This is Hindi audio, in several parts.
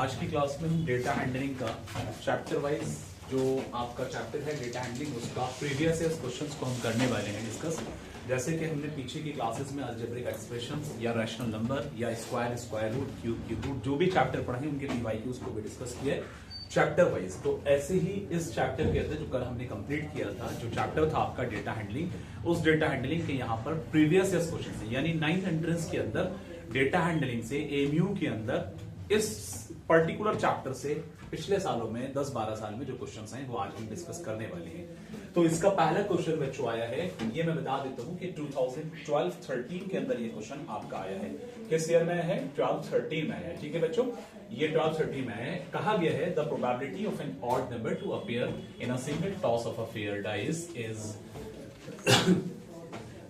आज की क्लास में हम डेटा हैंडलिंग का चैप्टर वाइज जो आपका चैप्टर है डेटा हैंडलिंग उसका प्रीवियस ईयर क्वेश्चंस को हम करने वाले हैं डिस्कस। जैसे कि हमने पीछे की क्लासेस में अलजेब्रिक एक्सप्रेशंस या रैशनल नंबर या square, square root, cube root जो भी चैप्टर पढ़े उनके पीवाईक्यूज को भी डिस्कस किया है चैप्टर वाइज। तो ऐसे ही इस चैप्टर के अंदर जो कल हमने कंप्लीट किया था, जो चैप्टर था आपका डेटा हैंडलिंग, उस डेटा हैंडलिंग के यहाँ पर प्रीवियस ईयर क्वेश्चन है यानी 9th एंट्रेंस के अंदर डेटा हैंडलिंग से एमयू के अंदर इस पर्टिकुलर चैप्टर से पिछले सालों में 10-12 साल में जो क्वेश्चंस हैं वो आज हम डिस्कस करने वाले हैं। तो इसका पहला क्वेश्चन बच्चों आया है, ये मैं बता देता हूं कि 2012-13 के अंदर ये क्वेश्चन आपका आया है। किस ईयर में है? 12-13 में है। ठीक है बच्चों, ये 12-13 में है। कहा गया है the probability of an odd number to appear in a single toss of a fair dice is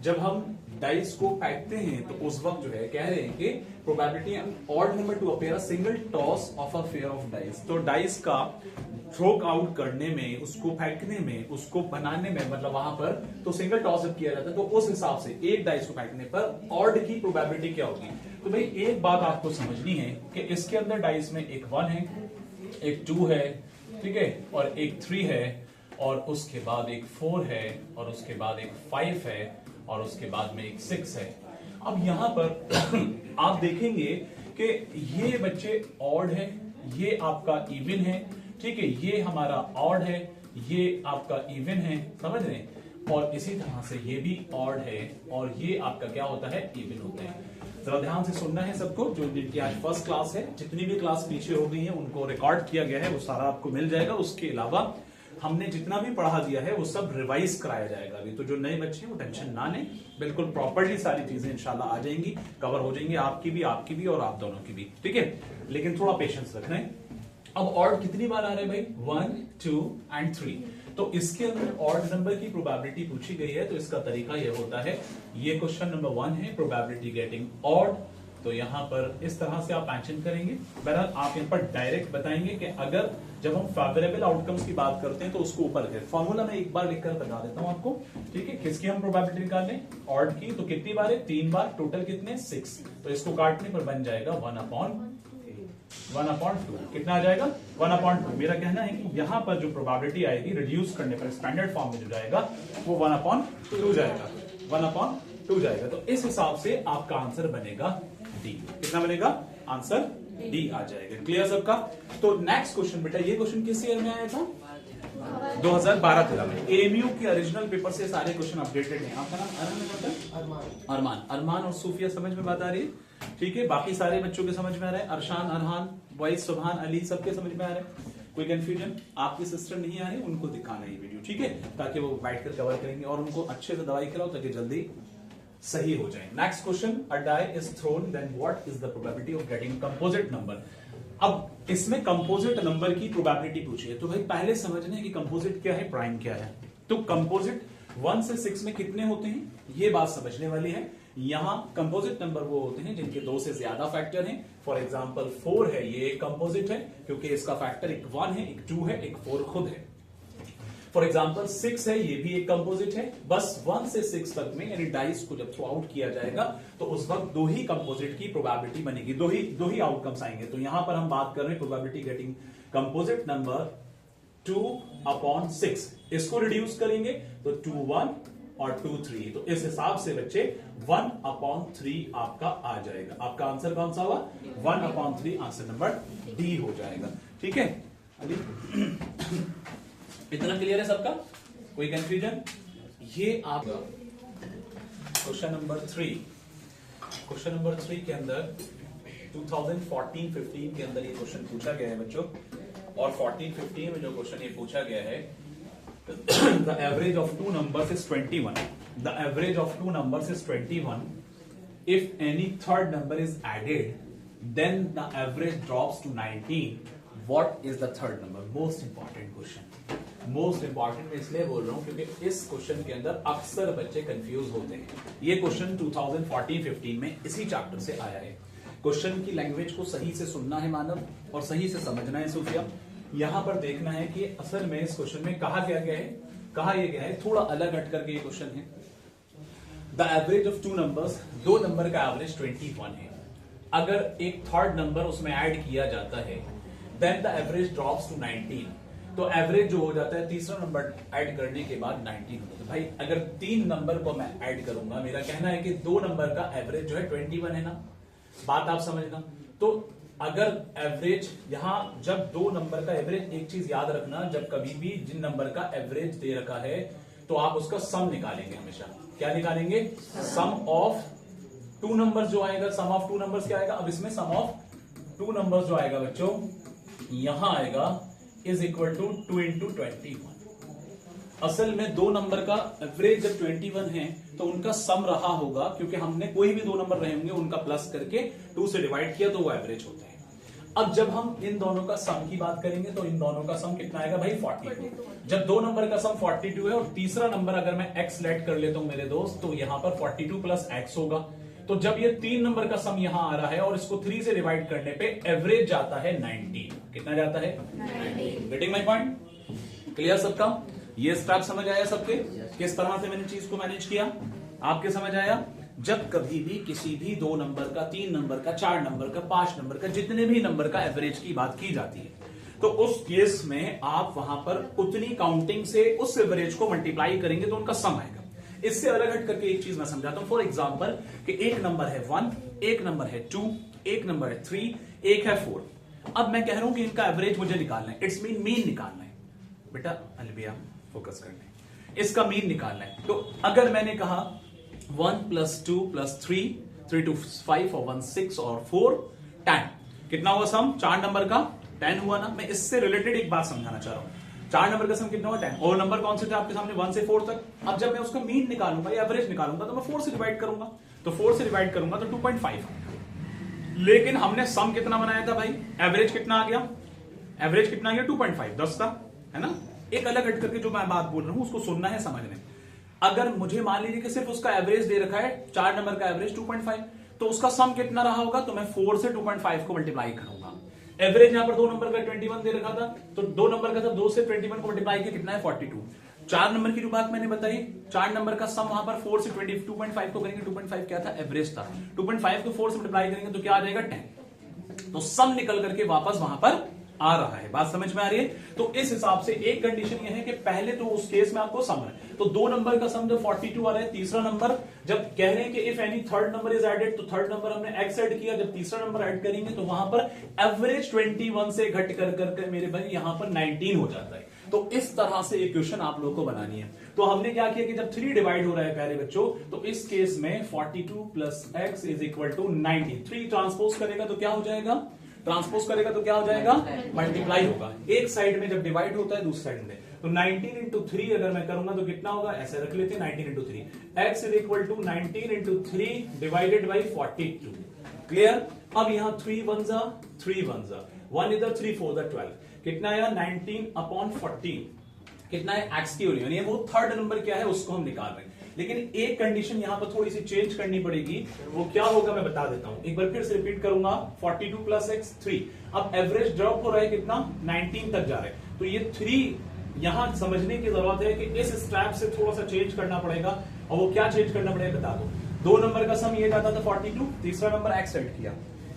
जब हम डाइस को फेंकते हैं तो उस वक्त जो है कह रहे हैं कि probability odd number to appear a single toss of a pair of dice. तो डाइस का थ्रोक आउट करने में, उसको फेंकने में, उसको बनाने में, मतलब वहां पर तो सिंगल टॉस जब किया जाता है तो उस हिसाब से एक डाइस को फेंकने पर ऑड की प्रोबेबिलिटी क्या होगी। तो भाई एक बात आपको समझनी है कि इसके अंदर डाइस में एक 1 है, एक 2 है, ठीक है, और एक 3 है, और उसके बाद एक 4 है, और उसके बाद एक 5 है, और उसके बाद में एक 6 है। अब यहां पर आप देखेंगे कि ये बच्चे ऑड है, ये आपका इवन है, ठीक है, ये हमारा ऑड है, ये आपका इवन है, समझ रहे हैं, और इसी तरह से ये भी ऑड है और ये आपका क्या होता है, इवन होता है। जरा ध्यान से सुनना है सबको, जो जिनकी आज फर्स्ट क्लास है, जितनी भी क्लास पीछे हो गई है उनको रिकॉर्ड किया गया है, वो सारा आपको मिल जाएगा। उसके अलावा हमने जितना भी पढ़ा दिया है वो सब रिवाइज कराया जाएगा अभी। तो जो नए बच्चे हैं वो टेंशन ना लें, बिल्कुल प्रॉपर्ली सारी चीजें इंशाल्लाह आ जाएंगी, कवर हो जाएंगी, आपकी भी और आप दोनों की भी, ठीक है, लेकिन थोड़ा पेशेंस रखना है। अब ऑड कितनी बार आ रहे हैं भाई? 1, 2 एंड 3। तो इसके अंदर ऑड नंबर की प्रोबेबिलिटी पूछी गई है, तो इसका तरीका यह होता है, ये क्वेश्चन नंबर 1 है, प्रोबेबिलिटी गेटिंग ऑड। तो यहां पर इस तरह से आप मेंशन करेंगे। बहरहाल आप यहां पर डायरेक्ट बताएंगे कि अगर जब हम फेवरेबल आउटकम्स की बात करते हैं तो उसको ऊपर रखें। फॉर्मूला में एक बार लिखकर बता देता हूं आपको, ठीक है। किसकी हम प्रोबेबिलिटी निकालें? ऑड की। तो कितनी बार है? 3 बार। टोटल कितने? 6। तो इसको काटने पर बन जाएगा 1/2। कितना आ जाएगा? 1/2। मेरा कहना है कि यहां पर जो प्रोबेबिलिटी आएगी रिड्यूस करने पर स्टैंडर्ड फॉर्म में जो जाएगा वो 1/2 जाएगा, 1/2 जाएगा। तो इस हिसाब से आपका आंसर बनेगा डी। कितना बनेगा? आंसर डी आ जाएगा। क्लियर सबका? तो नेक्स्ट क्वेश्चन बेटा, ये क्वेश्चन किस ईयर में आया था? 2012-13 में। एमयू के ओरिजिनल पेपर से सारे क्वेश्चन अपडेटेड हैं। आपका नाम अरमान और सूफिया, समझ में बात आ रही है? ठीक है, बाकी सारे बच्चों के समझ में आ रहा है? अरशान, अरहान, वाइस, सुभान, अली, सबके समझ में आ रहा है? कोई कंफ्यूजन? आपकी सिस्टर नहीं आ रही, उनको दिखाना ये वीडियो, ठीक है, ताकि वो बैठकर कवर करेंगे और उनको अच्छे से दवाई खिलाओ ताकि जल्दी सही हो जाए। Next question, a die is thrown then what is the probability of getting composite number. अब इसमें कंपोजिट नंबर की प्रोबेबिलिटी पूछी है, तो भाई पहले समझना है कि कंपोजिट क्या है, प्राइम क्या है। तो कंपोजिट 1 से 6 में कितने होते हैं, ये बात समझने वाली है। यहां कंपोजिट नंबर वो होते हैं जिनके 2 से ज्यादा फैक्टर हैं। फॉर एग्जांपल 4 है, ये एक कंपोजिट है क्योंकि इसका फैक्टर एक 1 है, एक 2 है, एक 4 खुद है। फॉर एग्जाम्पल 6 है, ये भी एक कंपोजिट है। बस 1 से 6 तक में यानी डाइस को जब थ्रो आउट किया जाएगा तो उस वक्त 2 ही कंपोजिट की प्रोबेबिलिटी बनेगी, दो ही आउटकम्स आएंगे। तो यहां पर हम बात कर रहे हैं प्रोबेबिलिटी गेटिंग कंपोजिट नंबर 2/6। इसको रिड्यूस करेंगे तो 2 1 और 2 3। तो इस हिसाब से बच्चे 1/3 आपका आ जाएगा। आपका आंसर कौन सा हुआ? 1/3। आंसर नंबर डी हो जाएगा, ठीक है। इतना क्लियर है सबका? कोई कंफ्यूजन? ये आप क्वेश्चन नंबर 3, क्वेश्चन नंबर 3 के अंदर 2014-15 के अंदर ये क्वेश्चन पूछा गया है बच्चों, और 14-15 में जो क्वेश्चन ये पूछा गया है, the average of 2 numbers is 21। The average of 2 numbers is 21। If any third number is added then the average drops to 19। What is the third number? Most important question. Most important मैं इसलिए बोल रहा हूं क्योंकि इस क्वेश्चन के अंदर अक्सर बच्चे कंफ्यूज होते हैं। ये क्वेश्चन 2014-15 में इसी चैप्टर से आया है। क्वेश्चन की लैंग्वेज को सही से सुनना है मानव, और सही से समझना है सूफिया। यहां पर देखना है कि असल में इस क्वेश्चन में कहा गया है, कहा यह गया है, थोड़ा अलग हट करके ये क्वेश्चन है। The average of 2 numbers, 2 number का एवरेज 21 है। अगर एक थर्ड नंबर उसमें ऐड किया जाता है then the average drops to 19, तो एवरेज जो हो जाता है तीसरा नंबर ऐड करने के बाद 19 होता है। भाई अगर 3 नंबर को मैं ऐड करूंगा, मेरा कहना है कि 2 नंबर का एवरेज जो है 21 है ना, बात आप समझना। तो अगर एवरेज यहां जब 2 नंबर का एवरेज, एक चीज याद रखना, जब कभी भी जिन नंबर का एवरेज दे रखा है तो आप उसका सम निकालेंगे हमेशा। क्या निकालेंगे? सम ऑफ 2 नंबर्स जो आएगा, सम ऑफ 2 नंबर्स क्या आएगा? अब इसमें सम ऑफ 2 नंबर्स जो आएगा बच्चों यहां आएगा इज इक्वल टू 2 इंटू 21। असल में 2 नंबर का एवरेज जब 21 है तो उनका सम रहा होगा, क्योंकि हमने कोई भी 2 नंबर रहे होंगे उनका प्लस करके 2 से डिवाइड किया तो वो एवरेज होता है। अब जब हम इन दोनों का सम की बात करेंगे तो इन दोनों का सम कितना आएगा भाई? 42। जब 2 नंबर का सम 42 है और तीसरा नंबर अगर मैं x लेट कर लेता हूं मेरे दोस्त, तो यहां पर 42 प्लस x होगा। तो जब ये 3 नंबर का सम यहां आ रहा है और इसको 3 से डिवाइड करने पे एवरेज जाता है 19। कितना जाता है? 19। Getting my point? क्लियर सबका? ये स्टेप समझ आया सबके? किस तरह से मैंने चीज को मैनेज किया? आपके समझ आया? जब कभी भी किसी भी 2 नंबर का, 3 नंबर का, 4 नंबर का, 5 नंबर का, जितने भी नंबर का एवरेज की बात की जाती है तो उस केस में आप वहां पर उतनी काउंटिंग से उस एवरेज को मल्टीप्लाई करेंगे तो उनका सम आएगा। इससे अलग हट करके एक चीज मैं समझाता हूं। फॉर एग्जाम्पल कि एक नंबर है 1, एक नंबर है 2, एक नंबर है 3, एक है 4। अब मैं कह रहा हूं कि इनका एवरेज मुझे निकालना है, इट्स मीन निकालना है। बेटा अलविया फोकस करना है, इसका मीन निकालना है। तो अगर मैंने कहा 1 + 2 + 3, 3 to 5 और 1 6 और 4 10, कितना हुआ सम? 4 नंबर का 10 हुआ ना। मैं इससे रिलेटेड एक बात समझाना चाह रहा हूं। 4 नंबर का सम कितना हुआ? 10। और नंबर कौन से थे आपके सामने? 1 से 4 तक। अब जब मैं उसका मीन निकालूंगा या एवरेज निकालूंगा तो मैं 4 से डिवाइड करूंगा, तो 4 से डिवाइड करूंगा तो 2.5। लेकिन हमने सम कितना बनाया था भाई? एवरेज कितना आ गया? एवरेज कितना आ गया? 2.5, 10 का, है ना। एक अलग हट करके जो मैं बात बोल रहा हूं उसको सुनना है, समझने। अगर मुझे मान लीजिए कि सिर्फ उसका एवरेज दे रखा है 4 नंबर का एवरेज 2.5, तो उसका सम कितना रहा होगा? तो मैं 4 से 2.5 को मल्टीप्लाई करूंगा। एवरेज यहां पर 2 नंबर का 21 दे रखा था, तो 2 नंबर का था, 2 से 21 को मल्टीप्लाई किया, कितना है? 42। 4 नंबर की जो बात मैंने बताई, 4 नंबर का सम वहां पर 4 से 2.5 को करेंगे। 2.5 क्या था? एवरेज था। 2.5 को 4 से मल्टीप्लाई करेंगे तो क्या आ जाएगा? 10। तो सम निकल करके वापस वहां पर आ रहा है। बात समझ में आ रही है? तो इस हिसाब से एक कंडीशन यह है कि पहले तो उस केस में आपको सम है, तो 2 नंबर का सम जब 42 आ रहा है, तीसरा नंबर जब कह रहे हैं कि if any third number is added, तो थर्ड नंबर हमने x ऐड किया, जब तीसरा नंबर ऐड करेंगे तो वहां पर एवरेज 21 से घट कर मेरे भाई यहां पर 19 हो जाता है। तो इस तरह से इक्वेशन आप लोगों को बनानी है। तो हमने क्या किया कि जब 3 डिवाइड हो रहा है प्यारे बच्चों, तो इस केस में 42 plus x is equal to 90। 3 transpose करेगा तो क्या हो जाएगा? ट्रांसपोज करेगा तो क्या हो जाएगा? मल्टीप्लाई होगा। एक साइड में जब डिवाइड होता है, दूसरी साइड में। तो 19 इंटू 3 अगर मैं करूंगा तो कितना होगा? ऐसे रख लेते हैं 19 into 3। x is equal to 19 into 3 divided by 42। Clear? अब यहां 3 1 जा 3 1 जा 1 इधर 3 4 दा 12, कितना आया? 19 अपॉन 40। कितना है? x की वैल्यू, यानी वो थर्ड नंबर क्या है उसको हम निकाल रहे हैं। लेकिन एक कंडीशन यहां पर थोड़ी सी चेंज करनी पड़ेगी। वो क्या होगा मैं बता देता हूं, एक बार फिर से रिपीट करूंगा। 42 प्लस x 3। अब एवरेज ड्रॉप हो रहा है कितना? 19 तक जा रहा है। तो ये 3 यहां समझने की जरूरत है कि इस स्टेप से थोड़ा सा चेंज करना पड़ेगा। और वो क्या चेंज करना पड़ेगा बता दो। 2 नंबर का सम ये जाता था 42, तीसरा नंबर x ऐड किया।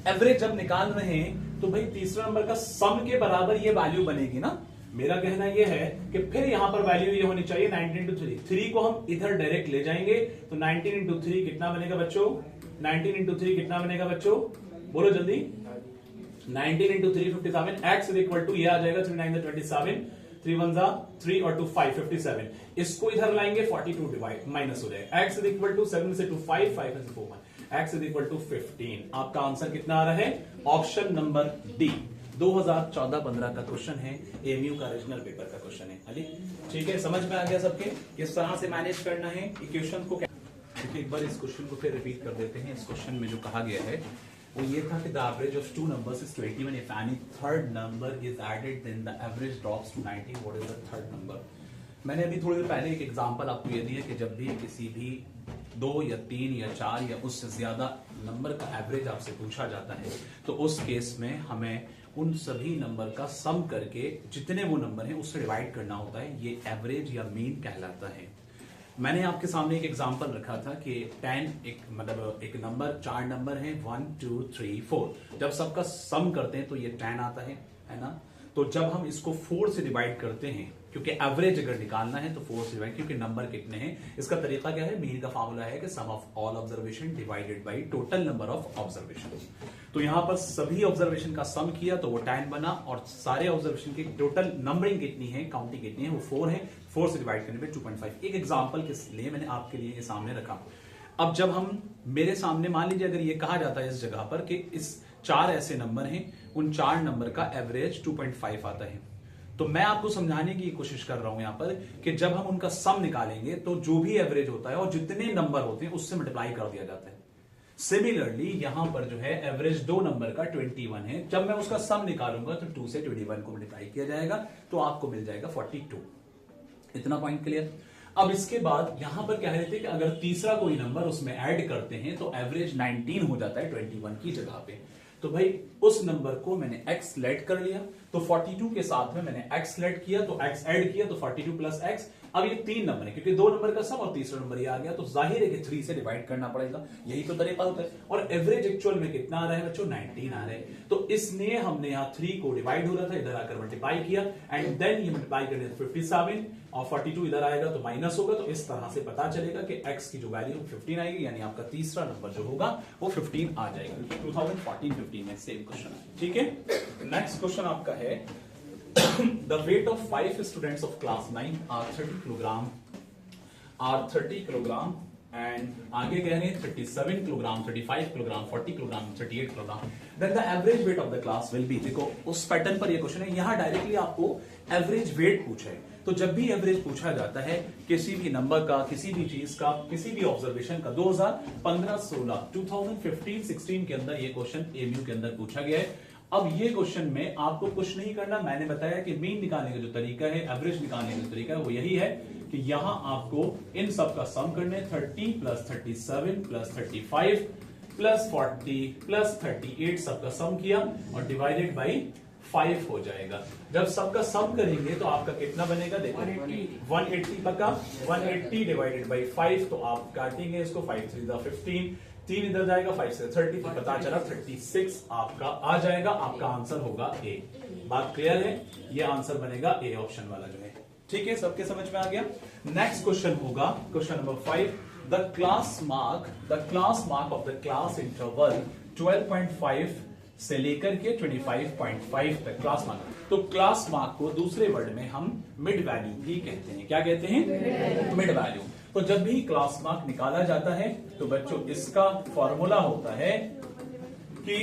एवरेज जब निकाल रहे हैं तो भाई तीसरा नंबर का सम के बराबर ये वैल्यू बनेगी ना। मेरा कहना यह है कि फिर यहां पर वैल्यू ये होनी चाहिए 19 इंटू 3। 3 को हम इधर डायरेक्ट ले जाएंगे तो 19 इंटू 3 कितना बनेगा बच्चों? 19 इंटू 3 कितना बनेगा बच्चों? बोलो जल्दी। 19 into 3 57। x is equal to ये आ जाएगा 3 9 27, 3 1 जा 3 और 2 5 57। इसको इधर लाएंगे 42 डिवाइड माइनस हो जाएगा। x इज इक्वल टू 7 से 2 5 5 से 4 1, x इज इक्वल टू 15। आपका आंसर कितना आ रहा है? Option number D. 2014-15 का क्वेश्चन है, एमयू का रीजनल पेपर का क्वेश्चन है। अली ठीक है, समझ में आ गया सबके किस तरह से मैनेज करना है इक्वेशन को? देखिए एक बार इस क्वेश्चन को फिर रिपीट कर देते हैं। इस क्वेश्चन में जो कहा गया है वो ये था कि the average of 2 numbers is 21 if any third number is added then the average drops to 19। What is the third number? मैंने अभी थोड़ी देर पहले एक एग्जांपल आपको ये दिया कि जब भी किसी भी 2 या 3 या 4 या उससे ज्यादा नंबर का एवरेज आपसे पूछा जाता है तो उस केस में हमें उन सभी नंबर का सम करके जितने वो नंबर हैं उससे डिवाइड करना होता है। ये एवरेज या मीन कहलाता है। मैंने आपके सामने एक एग्जांपल रखा था कि 10 एक नंबर 4 नंबर हैं 1 2 3 4। जब सबका सम करते हैं तो ये 10 आता है। है ना। तो जब हम इसको 4 से डिवाइड करते हैं, क्योंकि एवरेज अगर निकालना है तो 4 से डिवाइड, क्योंकि नंबर कितने हैं, इसका तरीका क्या है, मीन का फार्मूला है कि sum of all observation divided by total number of observation. तो यहां पर सभी ऑब्जर्वेशन का सम किया तो वो 10 बना, और सारे ऑब्जर्वेशन की टोटल नंबरिंग कितनी है, काउंटिंग कितनी है, वो 4 है। 4 से डिवाइड करने पे 2.5। एक एग्जांपल के लिए मैंने आपके लिए ये सामने रखा। अब जब हम मेरे सामने मान लीजिए अगर ये कहा जाता है इस जगह पर कि इस 4 ऐसे नंबर हैं, उन 4 नंबर का एवरेज 2.5 आता है, तो मैं आपको समझाने की कोशिश कर रहा हूं यहां पर कि जब हम उनका सम निकालेंगे तो जो भी एवरेज होता है और जितने नंबर होते हैं उससे मल्टीप्लाई कर दिया जाता है। सिमिलरली यहां पर जो है एवरेज 2 नंबर का 21 है, जब मैं उसका सम निकालूंगा तो 2 से 21 को मल्टीप्लाई किया जाएगा तो आपको मिल जाएगा 42। इतना पॉइंट क्लियर। अब इसके बाद यहां पर क्या कहते हैं कि अगर तीसरा कोई नंबर उसमें ऐड करते हैं तो एवरेज 19 हो जाता है 21 की जगह पे। तो भाई उस नंबर को मैंने x लेट कर लिया, तो 42 के साथ में मैंने x लेट किया तो x ऐड किया तो 42 प्लस x। अब ये 3 नंबर है, क्योंकि 2 नंबर का सम और तीसरा नंबर ये आ गया, तो जाहिर है कि 3 से डिवाइड करना पड़ेगा, यही तो तरीका होता है। और एवरेज एक्चुअल में कितना आ रहा है बच्चों, 19 आ रहा है। तो इसलिए हमने यहाँ 3 को डिवाइड हो रहा था, इधर आकर मल्टीप्लाई किया, एंड देन ये मल्टीप्लाई करने 57 और 42 इधर आएगा तो माइनस होगा। तो इस तरह से पता चलेगा कि x की जो वैल्यू 15 आएगी, यानी आपका तीसरा नंबर जो होगा वो 15 आ जाएगा। 2014-15 में सेम क्वेश्चन है, ठीक है। नेक्स्ट क्वेश्चन आपका है the weight of 5 students of class 9 are 30 kilogram and आगे कह रहे हैं 37 kilogram, 35 kilogram, 40 kilogram, 38 kilogram, then the average weight of the class will be. देखो उस पैटर्न पर ये क्वेश्चन है, यहां डायरेक्टली आपको एवरेज वेट पूछा है। तो जब भी एवरेज पूछा जाता है किसी भी नंबर का, किसी भी चीज का, किसी भी ऑब्जर्वेशन का, 2015-16, 2015-16 के अंदर ये क्वेश्चन एमयू के अंदर पूछा गया है। अब ये क्वेश्चन में आपको कुछ नहीं करना, मैंने बताया कि मीन निकालने का जो तरीका है, एवरेज निकालने का जो तरीका है वो यही है कि यहां आपको इन सब का सम करने, 30 प्लस 37 प्लस 35 प्लस 40 प्लस 38 सबका सम किया और डिवाइडेड बाई 5 हो जाएगा। जब सबका सम करेंगे तो आपका कितना बनेगा, देखो 180 पक्का, 180 डिवाइडेड बाई 5, तो आप काटेंगे इसको, 5 3 15, 3 इधर जाएगा, 5 से 30, तो पता चला 36 आपका आ जाएगा। आपका आंसर होगा ए। बात क्लियर है, ये आंसर बनेगा ए ऑप्शन वाला जो है, ठीक है, सबके समझ में आ गया। नेक्स्ट क्वेश्चन होगा question number 5, the class mark of the class interval 12.5 से लेकर के 25.5 तक क्लास मार्क। तो क्लास मार्क को दूसरे वर्ड में हम मिड वैल्यू भी कहते हैं। क्या कहते हैं, मिड वैल्यू। तो जब भी क्लास मार्क निकाला जाता है तो बच्चों इसका फॉर्मूला होता है कि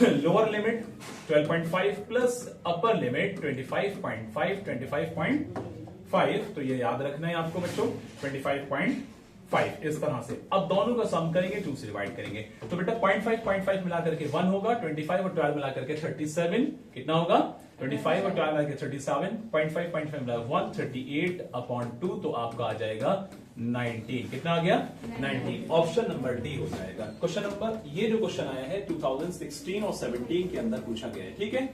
lower limit 12.5 plus upper limit 25.5, 25.5। तो ये याद रखना है आपको बच्चों, 25.5 इस तरह से। अब दोनों का सम करेंगे, 2 से डिवाइड करेंगे, तो बेटा 0.5 मिला करके 1 होगा, 25 और 12 मिला करके 37 कितना होगा, 25 और 12 मिला करके 37, 0.5 मिला 1, 38/2, तो आपका आ जाएगा 19। कितना आ गया, 19। ऑप्शन नंबर डी हो जाएगा। क्वेश्चन नंबर, ये जो क्वेश्चन आया है 2016 और 17 के अंदर पूछा गया है, ठीक है।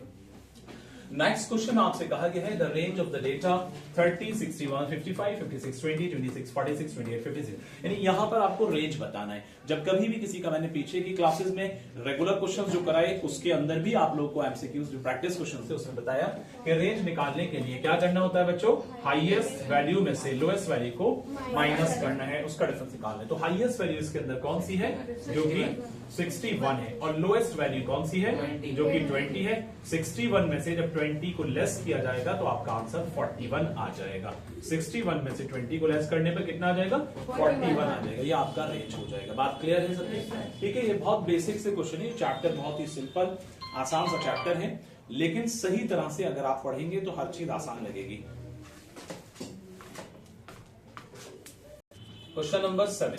नेक्स्ट क्वेश्चन आपसे कहा गया है the range of the data 30, 61, 55, 56, 20, 26, 46, 28, 56, यानी यहां पर आपको रेंज बताना है। जब कभी भी किसी का, मैंने पीछे की क्लासेस में रेगुलर क्वेश्चन जो कराए उसके अंदर भी आप लोग को एमसीक्यूज जो प्रैक्टिस क्वेश्चन थे उसमें बताया कि रेंज निकालने के लिए क्या करना होता है बच्चों, हाईएस्ट वैल्यू में से लोएस्ट वैल्यू को माइनस करना है, उसका डिफरेंस निकालना है। तो हाईएस्ट वैल्यू इसके अंदर कौन सी है, जो कि 61 है, और लोएस्ट वैल्यू कौन सी है, जो कि 20 है। 61 में से जब 20 को लेस किया जाएगा तो आपका आंसर 41 आ जाएगा। 61 में से 20 को लेस करने पर कितना आ जाएगा, 41 आ जाएगा। ये आपका रेंज हो जाएगा। बात क्लियर है सबकी, ठीक है। ये बहुत बेसिक से क्वेश्चन है, चैप्टर बहुत ही सिंपल आसान सा चैप्टर है, लेकिन सही तरह से अगर आप पढ़ेंगे तो हर चीज आसान लगेगी। Question number 7,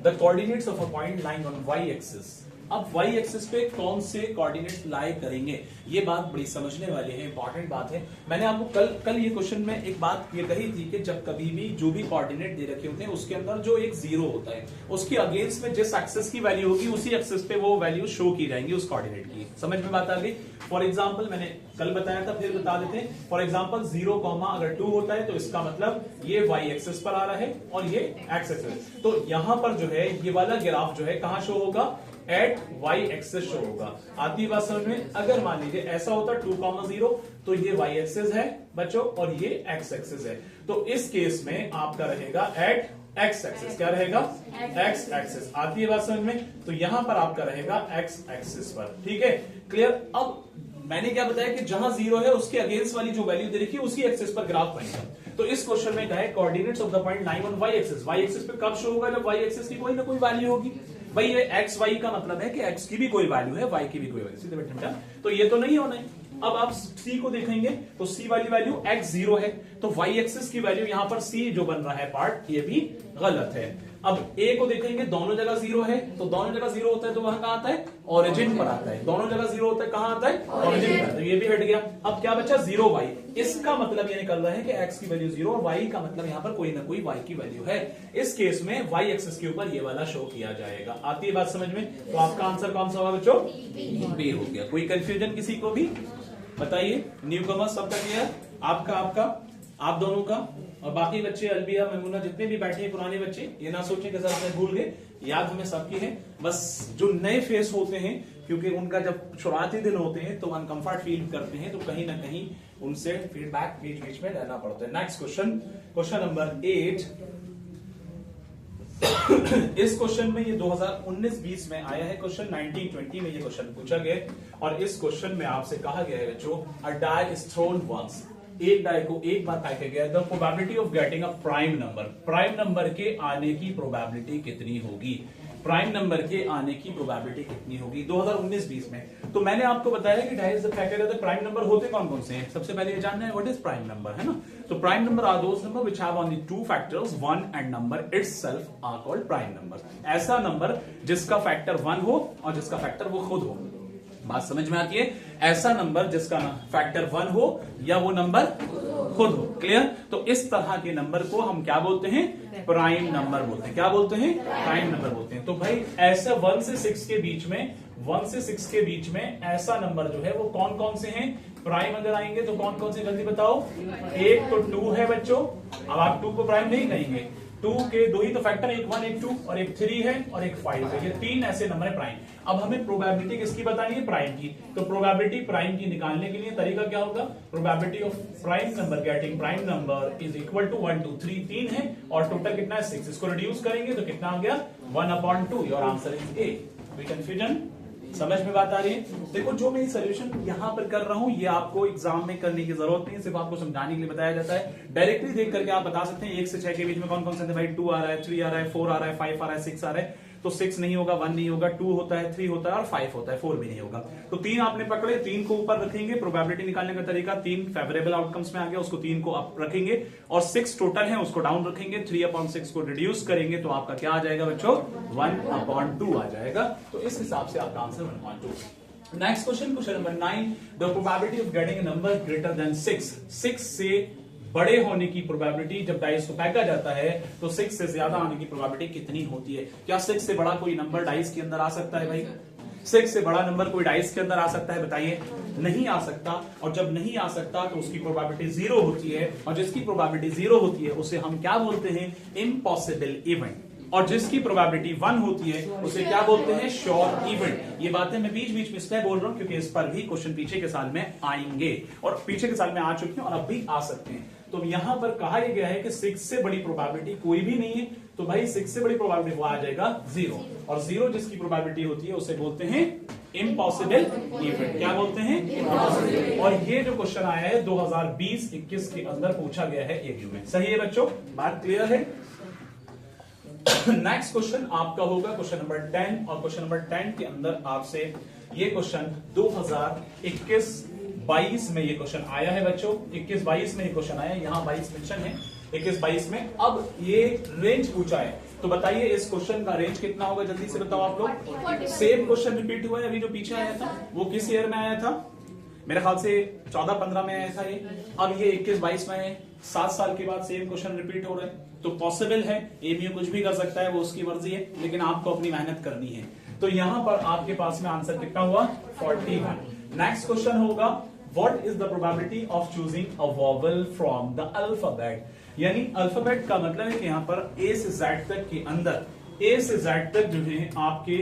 the coordinates of a point lying on Y axis. अब वाई एक्सिस पे कौन से कोऑर्डिनेट्स लाई करेंगे, ये बात बड़ी समझने वाली है, इंपॉर्टेंट बात है। मैंने आपको कल ये क्वेश्चन में एक बात ये कही थी कि जब कभी भी जो भी कोऑर्डिनेट दे रखे होते हैं उसके अंदर जो एक जीरो होता है उसके अगेंस्ट में जिस एक्सिस की वैल्यू होगी उसी एक्सिस पे वो वैल्यू शो की जाएंगी उस कोऑर्डिनेट की। समझ में बात आ गई। फॉर एग्जाम्पल मैंने कल बताया था, फिर बता देते हैं। फॉर एग्जाम्पल 0, अगर 2 होता है तो इसका मतलब ये वाई एक्सिस पर आ रहा है और ये एक्स एक्सिस। तो यहां पर जो है ये वाला ग्राफ जो है कहां शो होगा, एट वाई एक्सेस शो होगा। आती बात समझ में? अगर मान लीजिए ऐसा होता 2,0 तो ये वाई एक्सेस है बच्चों और ये एक्स एक्सेस है, तो इस केस में आपका रहेगा एट एक्स एक्सिस। क्या रहेगा? X axis. आती है बात समझ में? तो यहां पर आपका रहेगा एक्स एक्सिस पर। ठीक है, क्लियर? अब मैंने क्या बताया कि जहां 0 है उसके अगेंस्ट वाली जो वैल्यू दे रखी है उसी एक्सिस पर ग्राफ बनेगा। तो इस क्वेश्चन में क्या है? Coordinates of the point line on Y axis. Y axis पे कब शो होगा? जब वाई एक्सिस की कोई ना कोई वैल्यू होगी। भाई ये एक्स वाई का मतलब है कि एक्स की भी कोई वैल्यू है, वाई की भी कोई वैल्यू। सीधे बैठे, तो ये तो नहीं होना है। अब आप c को देखेंगे तो c वाली वैल्यू x 0 है, तो y एक्सिस की वैल्यू यहां पर c जो बन रहा है पार्ट, ये भी गलत है। अब a को देखेंगे, दोनों जगह 0 है, तो दोनों जगह 0 होता है तो वहां कहां आता है? ओरिजिन पर आता है। दोनों जगह 0 होता है, कहां आता है? ओरिजिन पर। तो ये भी हट गया। अब क्या बचा? 0y। इसका मतलब ये निकल रहा है कि x की वैल्यू 0 और y का मतलब यहां पर कोई ना कोई y की वैल्यू है। इस केस में y एक्सिस के ऊपर ये वाला शो किया जाएगा। आती है बात समझ में? तो आपका आंसर कौन सा होगा बच्चों? बी हो गया। कोई कंफ्यूजन किसी को भी? बताइए। न्यू कमर सबका क्लियर? आपका आप दोनों का, और बाकी बच्चे अलबिया मेमुना जितने भी बैठे हैं पुराने बच्चे, ये ना सोचें कि सर मैं भूल गए, याद हमें सबकी है। बस जो नए फेस होते हैं, क्योंकि उनका जब शुरुआती दिन होते हैं तो अनकंफर्ट फील करते हैं, तो कहीं ना कहीं उनसे फीडबैक बीच बीच में लेना पड़ता है। Next question number 8। इस क्वेश्चन में ये 2019-20 में आया है क्वेश्चन, 1920 में ये क्वेश्चन पूछा गया और इस क्वेश्चन में आपसे कहा गया है बच्चों, अ डाई इज थ्रोन वंस। एक डाई को एक बार फेंका गया, the probability of getting a prime number. Prime number के आने की प्रोबेबिलिटी कितनी होगी? प्राइम नंबर के आने की प्रोबेबिलिटी कितनी होगी 2019-20 में? तो मैंने आपको बताया कि die is the factor of the prime number होते कौन कौन से हैं। सबसे पहले ये जानना है व्हाट इज प्राइम नंबर, है ना? तो prime number are those numbers which have only two factors, 1 and number itself are called prime number. ऐसा नंबर जिसका फैक्टर 1 हो और जिसका फैक्टर वो खुद हो। बात समझ में आती है? ऐसा नंबर जिसका फैक्टर 1 हो या वो नंबर खुद हो। क्लियर? तो इस तरह के नंबर को हम क्या बोलते हैं? प्राइम नंबर बोलते हैं। क्या बोलते हैं? प्राइम नंबर बोलते हैं। तो भाई ऐसा 1 से 6 के बीच में, 1 से 6 के बीच में ऐसा नंबर जो है वो कौन कौन से हैं? प्राइम अगर आएंगे तो कौन कौन से, जल्दी बताओ। एक तो 2 है बच्चों। अब आप 2 को प्राइम नहीं कहेंगे, 2 के 2 ही तो फैक्टर, एक 1 एक 2 और एक 3 है और एक 5 है। ये 3 ऐसे नंबर है प्राइम। अब हमें प्रोबेबिलिटी किसकी बतानी है? प्राइम की। तो प्रोबेबिलिटी प्राइम की निकालने के लिए तरीका क्या होगा? Probability of prime number getting prime number is equal to 1 2 3, 3 है और टोटल कितना है? 6। इसको रिड्यूस करेंगे तो कितना आ गया? 1/2। Your answer is a. कोई कंफ्यूजन? समझ में बात आ रही है? देखो जो मैं सोल्यूशन यहां पर कर रहा हूं ये आपको एग्जाम में करने की जरूरत नहीं, सिर्फ आपको समझाने के लिए बताया जाता है। डायरेक्टली देख करके आप बता सकते हैं 1 से 6 के बीच में कौन कौन से, भाई 2 आ रहा है, 3 आ रहा है, 4 आ रहा है, 5 आ रहा है, 6 आ रहा है। तो 6 नहीं होगा, 1 नहीं होगा, 2 होता है, 3 होता है और 5 होता है, 4 भी नहीं होगा। तो 3 आपने पकड़े, 3 को ऊपर रखेंगे। प्रोबेबिलिटी निकालने का तरीका 3 फेवरेबल आउटकम्स में आ गया, उसको 3 को अप रखेंगे और 6 टोटल है उसको डाउन रखेंगे। 3/6 को रिड्यूस करेंगे तो आपका क्या आ जाएगा बच्चों? 1/2 आ जाएगा। तो इस हिसाब से आपका answer 1/2। Next question number 9, the probability of getting a number greater than 6। 6 से बड़े होने की प्रोबेबिलिटी, जब डाइस को फेंका जाता है तो 6 से ज्यादा आने की प्रोबेबिलिटी कितनी होती है? क्या 6 से बड़ा कोई नंबर डाइस के अंदर आ सकता है? भाई 6 से बड़ा नंबर कोई डाइस के अंदर आ सकता है? बताइए। नहीं आ सकता। और जब नहीं आ सकता तो उसकी प्रोबेबिलिटी 0 होती है और जिसकी प्रोबेबिलिटी 0 होती है उसे हम क्या बोलते हैं? Impossible event. और जिसकी प्रोबेबिलिटी 1 होती है उसे क्या बोलते हैं? Sure event. ये बातें मैं बीच बीच में इसलिए बोल रहा हूं क्योंकि इस पर भी क्वेश्चन पीछे के साल में आएंगे और पीछे के साल में आ चुके हैं और अब भी आ सकते हैं। तो यहां पर कहा यह गया है कि 6 से बड़ी प्रोबेबिलिटी कोई भी नहीं है, तो भाई 6 से बड़ी प्रोबेबिलिटी वो आ जाएगा 0 और 0 जिसकी प्रोबेबिलिटी होती है उसे बोलते हैं इम्पॉसिबल इवेंट। क्या बोलते हैं? इम्पॉसिबल। और ये जो क्वेश्चन आया है 2020-21 के अंदर पूछा गया है एग्यू में। सही है बच्चों? बात क्लियर है? नेक्स्ट क्वेश्चन आपका होगा क्वेश्चन नंबर 10 और क्वेश्चन नंबर 10 के अंदर आपसे ये क्वेश्चन 2021-22 में ये क्वेश्चन आया है बच्चों। 21-22 में ये क्वेश्चन आया है, यहाँ 22 मेंशन है, 21-22 में। अब ये रेंज पूछा है तो बताइए इस क्वेश्चन का रेंज कितना होगा? जल्दी से बताओ आप लोग। सेम क्वेश्चन रिपीट हुआ है, अभी जो पीछे आया था वो किस ईयर में आया था? मेरे ख्याल से 14-15 में आया था ये। अब ये 21-22 में है, 7 साल के बाद सेम क्वेश्चन रिपीट हो रहा है। तो पॉसिबल है, एमयू कुछ भी कर सकता है, वो उसकी मर्जी है, लेकिन आपको अपनी मेहनत करनी है। तो यहां पर आपके पास में आंसर कितना हुआ? 41। नेक्स्ट क्वेश्चन होगा what is the probability of choosing a vowel from the alphabet. यानी अल्फाबेट का मतलब है कि यहां पर ए से जेड तक के अंदर, ए से जेड तक जो है आपके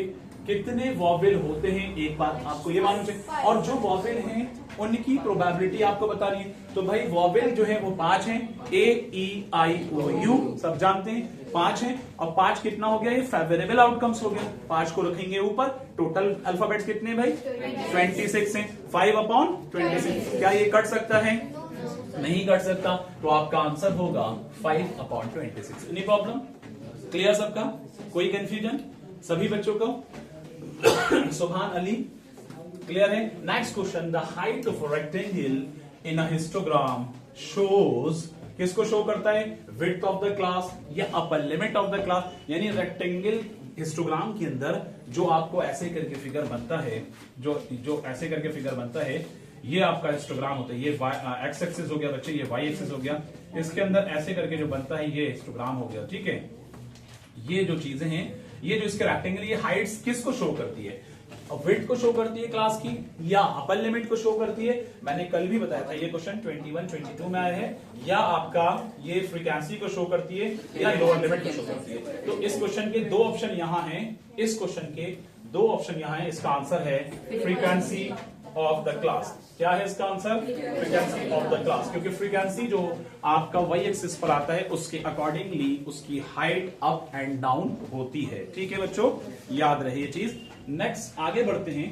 कितने वॉवेल होते हैं, एक बात आपको ये मालूम चाहिए, और जो वॉवेल हैं उनकी प्रोबेबिलिटी आपको बतानी है। तो भाई वॉवेल जो है वो 5 हैं, ए ई आई ओ यू सब जानते हैं 5 हैं, और 5 कितना हो गया, ये फेवरेबल आउटकम्स हो गया। 5 को रखेंगे ऊपर, टोटल अल्फाबेट्स कितने भाई 26 हैं, 5/26। क्या ये कट सकता है, नहीं कट सकता, तो आपका आंसर होगा 5/26। एनी प्रॉब्लम, क्लियर सबका, कोई कंफ्यूजन सभी बच्चों को? सुभान अली, क्लियर है। Next question, the height of rectangle in a histogram shows, किसको शो करता है, विड्थ ऑफ द क्लास या upper limit of the class. यानी रेक्टेंगल हिस्टोग्राम के अंदर जो आपको ऐसे करके फिगर बनता है, जो ऐसे करके फिगर बनता है, ये आपका हिस्टोग्राम होता है। ये एक्स एक्सिस हो गया बच्चे, ये वाई एक्सिस हो गया, इसके अंदर ऐसे करके जो बनता है ये हिस्टोग्राम हो गया, ठीक है। ये जो चीजें हैं, ये जो इसके रेक्टेंगल, ये हाइट्स किसको शो करती है, विड्थ को शो करती है क्लास की, या अपर लिमिट को शो करती है। मैंने कल भी बताया था, ये क्वेश्चन 21-22 में आया है, या आपका ये फ्रीक्वेंसी को शो करती है या लोअर लिमिट को शो करती है। तो इस क्वेश्चन के 2 ऑप्शन यहां हैं, इस क्वेश्चन के 2 ऑप्शन यहां हैं। इसका आंसर है फ्रीक्वेंसी ऑफ द क्लास। क्या है इसका answer, frequency of the class, क्योंकि फ्रीक्वेंसी जो आपका वाई एक्सिस पर आता है उसके अकॉर्डिंगली उसकी हाइट अप एंड डाउन होती है, ठीक है बच्चों, याद रहे ये चीज। नेक्स्ट आगे बढ़ते हैं,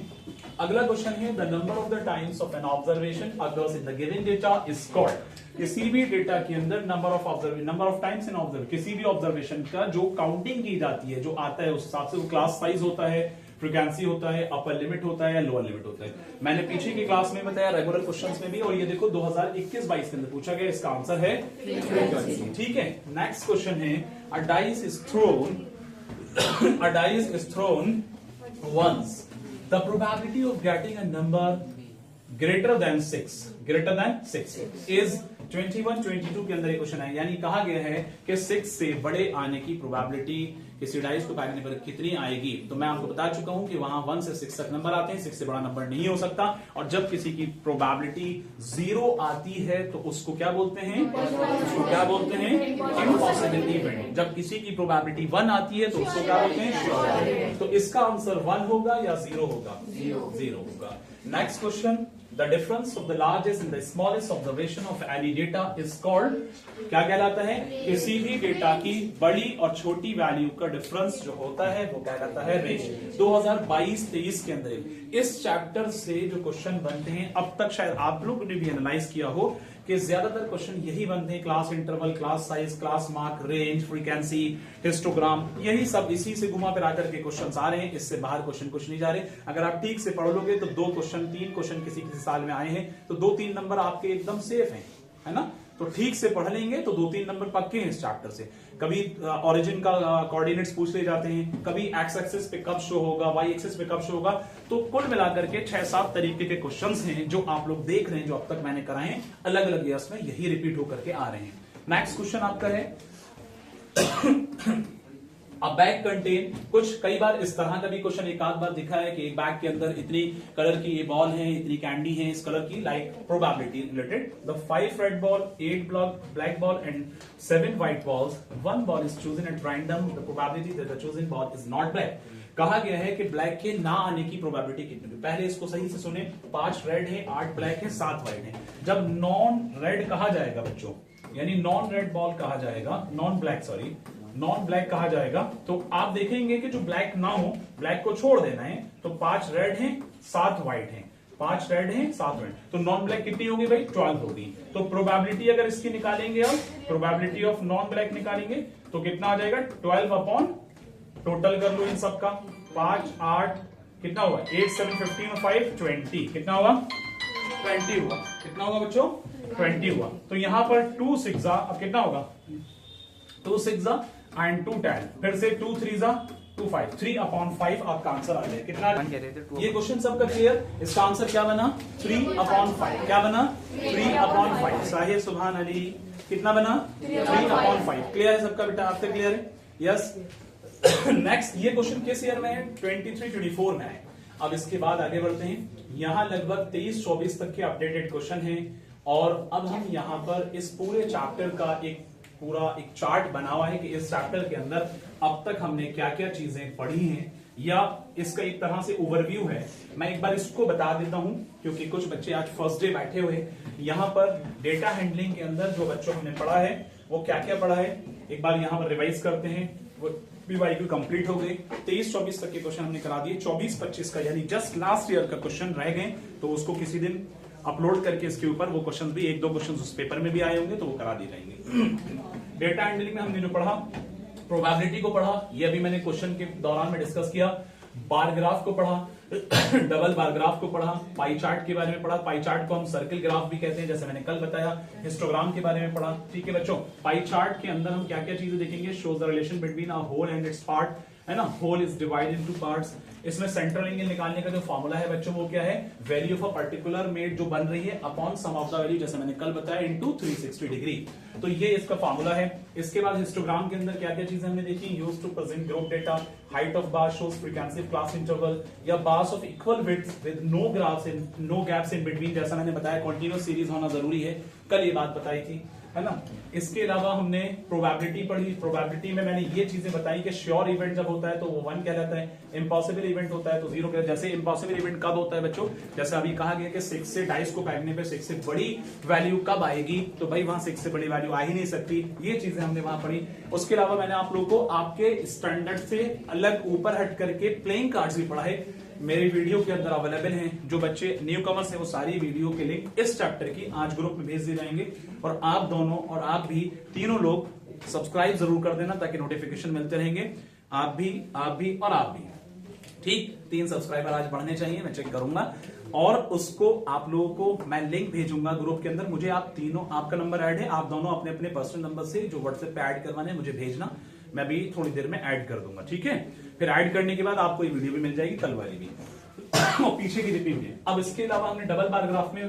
अगला क्वेश्चन है, the number of the times of an observation occurs in the given data is called. किसी भी डेटा के अंदर number of times in observe, किसी भी ऑब्जर्वेशन का जो काउंटिंग की जाती है, जो आता है उस हिसाब से वो क्लास साइज होता है, फ्रीक्वेंसी होता है, अपर लिमिट होता है या लोअर लिमिट होता है। मैंने पीछे की क्लास में बताया, रेगुलर क्वेश्चंस में भी, और ये देखो 2021-22 के अंदर पूछा गया, इसका आंसर है फ्रीक्वेंसी, ठीक है। नेक्स्ट क्वेश्चन है, अ dice is throne once, the probability of getting a number greater than 6 is 21-22 के अंदर एक क्वेश्चन है। यानी कहा गया है कि 6 से बड़े आने की प्रोबेबिलिटी किसी डाइस को फेंकने पर कितनी आएगी। तो मैं आपको बता चुका हूं कि वहां 1 से 6 तक नंबर आते हैं, 6 से बड़ा नंबर नहीं हो सकता। और जब किसी की प्रोबेबिलिटी 0 आती है तो उसको क्या बोलते हैं, इम्पॉसिबल इवेंट। जब किसी की प्रोबेबिलिटी 1 आती है तो उसको क्या बोलते हैं, श्योर। तो इसका आंसर 1 होगा या 0 होगा, 0 होगा। Next question, the difference of the largest and the smallest observation of any data is called, क्या कहलाता है, किसी भी डेटा की बड़ी और छोटी वैल्यू का डिफरेंस जो होता है वो कहलाता है रेंज। 2022-23 के अंदर इस चैप्टर से जो क्वेश्चन बनते हैं, अब तक शायद आप लोगों ने भी एनालाइज किया हो कि ज्यादातर क्वेश्चन यही बनते हैं, class interval, class size, class mark, range, frequency, histogram, यही सब इसी से घुमा फिरा करके क्वेश्चन आ रहे हैं। इससे बाहर क्वेश्चन कुछ नहीं जा रहे। अगर आप ठीक से पढ़ लोगे तो 2 क्वेश्चन 3 क्वेश्चन किसी साल में आए हैं तो 2-3 नंबर आपके एकदम सेफ हैं, है ना। तो ठीक से पढ़ लेंगे तो 2-3 नंबर पक्के हैं इस चैप्टर से। कभी ओरिजिन का कोऑर्डिनेट्स पूछ ले जाते हैं, कभी एक्स एक्सिस पे कब शो होगा, वाई एक्सिस पे कब शो होगा। तो कुल मिलाकर के 6-7 तरीके के क्वेश्चंस हैं जो आप लोग देख रहे हैं, जो अब तक मैंने कराए हैं अलग अलग ईयर्स में, यही रिपीट होकर के आ रहे हैं। नेक्स्ट क्वेश्चन आपका है, अब बैग कंटेन, कुछ कई बार इस तरह का भी क्वेश्चन एक आध बार दिखा है कि एक बैग के अंदर इतनी कलर की ये बॉल है, इतनी कैंडी है इस कलर की, like probability related, the 5 red ball, 8 black ball and 7 white balls, 1 ball is chosen at random, the probability that the chosen ball is not black. कहा गया है कि ब्लैक के ना आने की प्रोबेबिलिटी कितनी है। पहले इसको सही से सुने, 5 रेड है, 8 ब्लैक है, 7 व्हाइट है। जब नॉन रेड कहा जाएगा बच्चों, यानी नॉन रेड बॉल कहा जाएगा, नॉन ब्लैक कहा जाएगा, तो आप देखेंगे कि जो ब्लैक ना हो, ब्लैक को छोड़ देना है। तो 5 रेड हैं, 7 व्हाइट हैं, 5 रेड हैं, 7 व्हाइट, तो नॉन ब्लैक कितनी होगी भाई, 12 होगी। तो प्रोबेबिलिटी अगर इसकी निकालेंगे, अब प्रोबेबिलिटी ऑफ नॉन ब्लैक निकालेंगे तो कितना आ जाएगा, 12 अपॉन, टोटल कर लो इन सबका, 5, 8, कितना हुआ, 8, 7, 15 और 5, 20, कितना हुआ, 20 हुआ। कितना होगा बच्चों, 20 हुआ। तो यहां पर 2 6 अब कितना होगा, 2 6 एंड 2 10, फिर से 2 3 2 5, 3/5 आपका आंसर आ गया। कितना, ये क्वेश्चन सबका क्लियर। इसका आंसर क्या बना, 3/5। क्या बना, 3/5। साहिर सुभान अली, कितना बना, 3/5। क्लियर है सबका बेटा, आपसे क्लियर है, यस। नेक्स्ट, ये क्वेश्चन किस ईयर में है, 23-24 में है। अब इसके बाद आगे बढ़ते हैं, यहां लगभग 23-24 तक के अपडेटेड क्वेश्चन है। और अब हम यहां पर इस पूरे चैप्टर का एक चार्ट बना हुआ है कि इस चैप्टर के अंदर अब तक हमने क्या क्या चीजें पढ़ी हैं, या इसका एक तरह से ओवरव्यू है। मैं एक बार इसको बता देता हूं क्योंकि कुछ बच्चे आज फर्स्ट डे बैठे हुए। यहाँ पर डेटा हैंडलिंग के अंदर जो बच्चों हमने पढ़ा है वो क्या क्या पढ़ा है, एक बार यहाँ पर रिवाइज करते हैं। वो BYQ कंप्लीट हो गए, 23-24 तक के क्वेश्चन हमने करा दिए। 24-25 का यानी जस्ट लास्ट ईयर का क्वेश्चन रह गए, तो उसको किसी दिन अपलोड करके इसके ऊपर वो क्वेश्चन भी, एक दो क्वेश्चन उस पेपर में भी आए होंगे तो वो करा दिए जाएंगे। डेटा हैंडलिंग में हमने जो पढ़ा, प्रोबेबिलिटी को पढ़ा, ये अभी मैंने क्वेश्चन के दौरान में डिस्कस किया। बार ग्राफ को पढ़ा, डबल बार ग्राफ को पढ़ा, पाई चार्ट के बारे में पढ़ा। पाई चार्ट को हम सर्किल ग्राफ भी कहते हैं जैसे मैंने कल बताया। हिस्टोग्राम के बारे में पढ़ा। ठीक है बच्चों, पाई चार्ट के अंदर हम क्या क्या चीजें देखेंगे, shows the relation between a whole and its part, है ना। Whole is divided into parts. इसमें सेंट्रल एंगल निकालने का जो फॉर्मूला है बच्चों वो क्या है, value of a particular made जो बन रही है upon sum of the value, जैसे मैंने कल बताया, इनटू 360 डिग्री। तो ये इसका फॉर्मूला है। इसके बाद हिस्टोग्राम के अंदर क्या क्या चीजें हमने देखी, used to present group data, height of bar shows frequency class interval, या bars of equal width with no gaps in between, जैसा मैंने बताया कॉन्टिन्यूस सीरीज होना जरूरी है, कल ये बात बताई थी, है ना। इसके अलावा हमने प्रोबेबिलिटी पढ़ी। प्रोबेबिलिटी में मैंने ये चीजें बताई कि श्योर इवेंट जब होता है तो वो 1 कहलाता है, इम्पॉसिबल इवेंट होता है तो 0 कहलाता है। जैसे इम्पॉसिबल इवेंट कब होता है बच्चों, जैसे अभी कहा गया कि 6 से डाइस को फेंकने पे 6 से बड़ी वैल्यू कब आएगी, तो भाई वहां 6 से बड़ी वैल्यू आ ही नहीं सकती। ये चीजें हमने वहां पढ़ी। उसके अलावा मैंने आप लोगों को आपके स्टैंडर्ड से अलग ऊपर हट करके प्लेइंग कार्ड्स भी पढ़ाए, मेरे वीडियो के अंदर अवेलेबल हैं। जो बच्चे न्यू कमर्स हैं वो सारी वीडियो के लिंक इस चैप्टर की आज ग्रुप में भेज दिए जाएंगे, और आप दोनों और आप भी तीनों लोग सब्सक्राइब जरूर कर देना ताकि नोटिफिकेशन मिलते रहेंगे। आप भी और आप भी, ठीक। 3 सब्सक्राइबर आज बढ़ने चाहिए, मैं चेक करूंगा, और उसको आप लोगों को मैं लिंक भेजूंगा ग्रुप के अंदर। मुझे आप तीनों, आपका नंबर ऐड है, आप दोनों अपने अपने पर्सनल नंबर से जो व्हाट्सएप पे ऐड करवाने मुझे भेजना, मैं भी थोड़ी देर में ऐड कर दूंगा, ठीक है। फिर ऐड करने के बाद आपको ये वीडियो भी मिल जाएगी, कल वाली भी और पीछे की जितनी भी। अब इसके अलावा हमने डबल बार ग्राफ में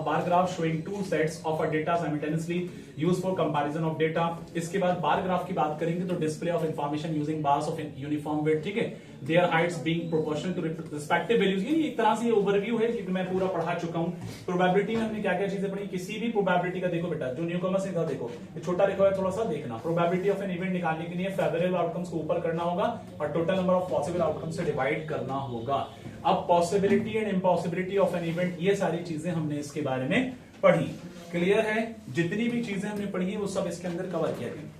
bar graph showing 2 sets of a data simultaneously used for comparison of data. इसके बाद बार ग्राफ की बात करेंगे तो display of information using bars of uniform weight, ठीक है, their heights being proportional to respective values. ये एक तरह से ये ओवरव्यू है क्योंकि मैं पूरा पढ़ा चुका हूं। प्रोबेबिलिटी में हमने क्या क्या चीजें पढ़ी, किसी भी प्रोबेबिलिटी का देखो बेटा, जो न्यूकमर्स है देखो, ये छोटा लिखा है थोड़ा सा देखना। प्रोबेबिलिटी ऑफ एन इवेंट निकालने के लिए फेवरेबल आउटकम्स को ऊपर करना होगा और total number of possible outcomes से डिवाइड करना होगा। अब possibility and impossibility of an event, ये सारी चीजें हमने इसके बारे में पढ़ी। क्लियर है, जितनी भी चीजें हमने पढ़ी है वो सब इसके अंदर कवर किया गया।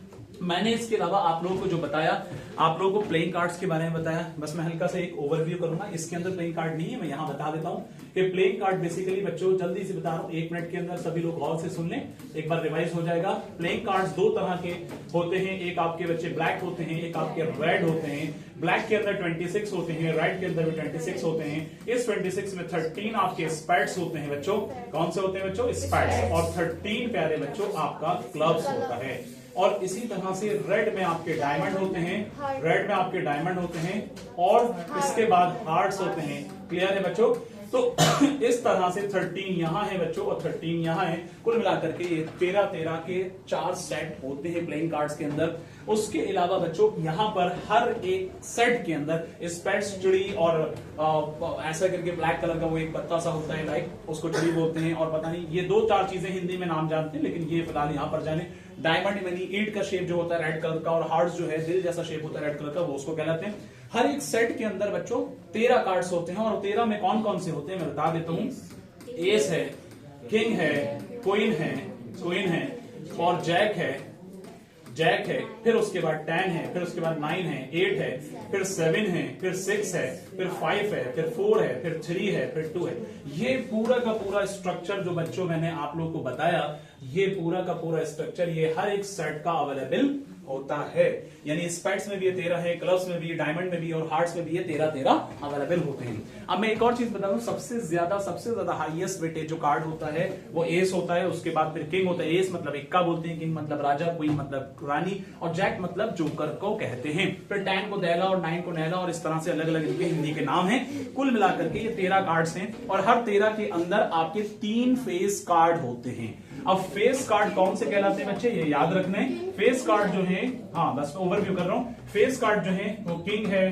मैंने इसके अलावा आप लोगों को जो बताया, आप लोगों को प्लेइंग कार्ड्स के बारे में बताया, बस मैं हल्का से एक ओवरव्यू करूंगा। इसके अंदर प्लेइंग कार्ड नहीं है, मैं यहां बता देता हूं कि प्लेइंग कार्ड बेसिकली बच्चों, जल्दी से बता रहा हूं, 1 मिनट के अंदर सभी लोग गौर से सुन लें, एक बार रिवाइज हो जाएगा। प्लेइंग कार्ड्स 2 तरह के होते हैं, एक आपके बच्चे ब्लैक होते हैं, एक आपके रेड होते हैं। ब्लैक के अंदर 26 होते हैं, रेड के अंदर भी 26 होते हैं। इस 26 में 13 आपके स्पैट्स होते हैं बच्चों। कौन से होते हैं बच्चों, स्पैट्स, और 13 प्यारे बच्चों आपका क्लब्स होता है। और इसी तरह से रेड में आपके डायमंड होते हैं, रेड में आपके डायमंड होते हैं, और इसके बाद हार्ट्स होते हैं। क्लियर है बच्चों, तो इस तरह से 13 यहां है बच्चों और 13 यहां है। कुल मिलाकर के ये 13 के 4 सेट होते हैं प्लेइंग कार्ड्स के अंदर। उसके अलावा बच्चों यहाँ पर हर एक सेट के अंदर स्पेट्स, चिड़ी, और ऐसा करके ब्लैक कलर का वो एक पत्ता सा होता है, लाइक उसको चिड़ी बोलते हैं, और पता नहीं ये 2-4 चीजें हिंदी में नाम जानते हैं, लेकिन ये फिलहाल यहाँ पर जाने। डायमंड यानी ईंट का शेप जो होता है रेड कलर का, और हार्ट्स जो है दिल जैसा शेप होता है रेड कलर का, वो उसको कहलाते हैं। हर एक सेट के अंदर बच्चों 13 कार्ड्स होते हैं, और 13 में कौन कौन से होते हैं मैं बता देता हूं। एस है, किंग है, क्वीन है, और जैक है, फिर उसके बाद 10 है, फिर उसके बाद 9 है, 8 है, फिर 7 है, फिर 6 है, फिर 5 है, फिर 4 है, फिर 3 है, फिर 2 है। ये पूरा का पूरा स्ट्रक्चर जो बच्चों मैंने आप लोगों को बताया, ये पूरा का पूरा स्ट्रक्चर ये हर एक सेट का अवेलेबल होता है। यानी स्पैट्स में भी ये 13 है, क्लब्स में भी, डायमंड में भी, और हार्ट्स में भी ये 13 अवेलेबल होते हैं। अब मैं एक और चीज बता दूं, सबसे ज्यादा हाईएस्ट वेटेज जो कार्ड होता है वो एस होता है, उसके बाद फिर किंग होता है। एस मतलब इक्का बोलते हैं, किंग मतलब राजा, क्वीन मतलब रानी, और जैक मतलब जोकर को कहते हैं। फिर 10 को दैला और 9 को नैला, और इस तरह से अलग अलग इनके हिंदी के नाम है। कुल मिलाकर के ये 13 कार्ड्स हैं, और हर 13 के अंदर आपके 3 फेस कार्ड होते हैं। अब फेस कार्ड कौन से कहलाते हैं बच्चे, ये याद रखना है। फेस कार्ड जो है, हाँ बस मैं ओवरव्यू कर रहा हूं। फेस कार्ड जो है वो किंग है,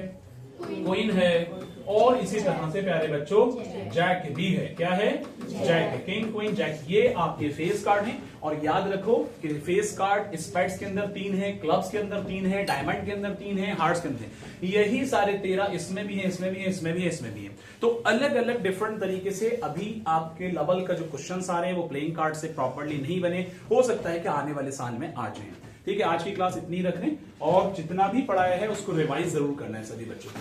क्वीन है, और इसी तरह से प्यारे बच्चों जैक भी है। क्या है? जैक है। किंग क्वीन जैक, ये आपके फेस कार्ड हैं। और याद रखो कि फेस कार्ड स्पेड्स के अंदर 3 है, क्लब्स के अंदर 3 है, डायमंड के अंदर 3 है, हार्ट्स के अंदर, यही सारे 13 इसमें भी है, इसमें भी है, इसमें भी है, इसमें भी है। तो अलग अलग डिफरेंट तरीके से अभी आपके लेवल का जो क्वेश्चन आ रहे हैं वो प्लेइंग कार्ड से प्रॉपरली नहीं बने, हो सकता है कि आने वाले साल में आ जाए। ठीक है, आज की क्लास इतनी रख रहे हैं और जितना भी पढ़ाया है उसको रिवाइज जरूर करना है सभी बच्चों को।